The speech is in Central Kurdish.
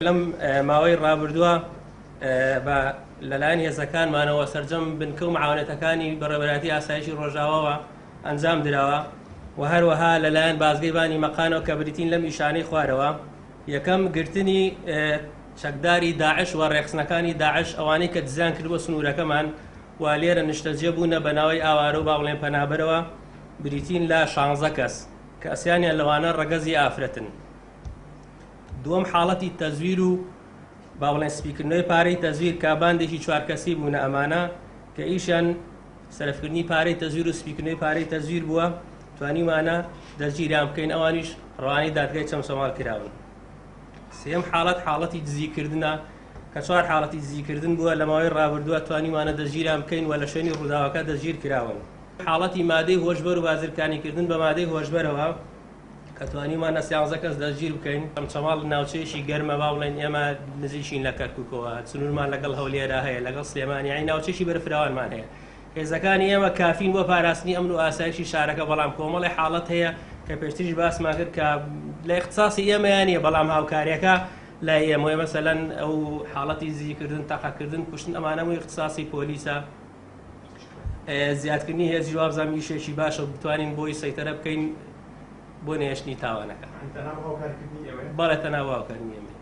لەم ماوەی ڕابردووە بە لەلایەن هێزەکانمانەوە سەرجەم بنکە و معاونەتەکانی بەڕێوەبەری ئاسایشی ڕۆژاوەوە ئەنجام درراوە و هەروەها لەلایەن بازگەی بانی مەقانەوە کە بریتین لەم ئیشانەی خوارەوە یەکەم گرتنی چەکداری داعش و ڕێخستنەکانی داعش ئەوانەی کە دزیان کردووە سنوورەکەمان و لێرە نیشتەجێ بوونە بە ناوەی ئاوارە و باوڵێن پەنابەرەوە بریتین لە 16 کەس کە ئەسیانیان لەوانە ڕەگەزی ئافرەتن. دووەم حاڵەتی تەزویر و باوڵێن سپیکردنەوەی پارەی تەزویر کاباندێکی 4 کەسی بوونە ئەمانە کە ئیشیان سەرفکردنی پارەی تەزویر و سپیکردنەوەی پارەی تەزویر بووە توانیمانە دەرگیریان بکەین ئەوانیش ڕەوانەی دادگای چەمسەماڵ کراون. سێم حاڵەتی دزیکردنە کە 4 حاڵەتی دزیکردن بووە لە ماوەی ڕابردووە توانیمانە دەستگیریان بکەین و لە شوێنی ڕووداوەکە دەستگیر کراون. حاڵەتی مادەی هۆشبەر و بازرگانیکردن بە مادەی هۆشبەرەوە کە توانیمانە 13 کەس دەستگیر بکەین. چەمسەماڵ ناوچەیەکی گەرمە با بڵێن ئێمە نزیکین لە کەرکووکەوە چنورمان لەگەڵ هەولێرە هەیە لەگەڵ سلێمانی ناوچەیەکی بەرفراوانمان هەیە. هێزەکانی ئێمە کافین بۆ پاراستنی ئەمن و ئاسایشی شارەکە بەڵام کۆمەڵی حاڵەت هەیە کە پێشتریش باسمان کرد کە لە اختصاصی ئێمەیان نیە بەڵام هاوکاریەکە لای ئێمە مەسەلەن ئەو حاڵەتی زیکردن تەقەکردن کوشتن ئەمانەمووی اختصاصی پۆلیسە. زیادکردنی هێزی وابزان میشێکی باشە بتوانین بۆی سەیتەرە بکەین بۆ نێشتنی تاوانەکە. بەڵێ تەناو هاوکاردنی ئێمە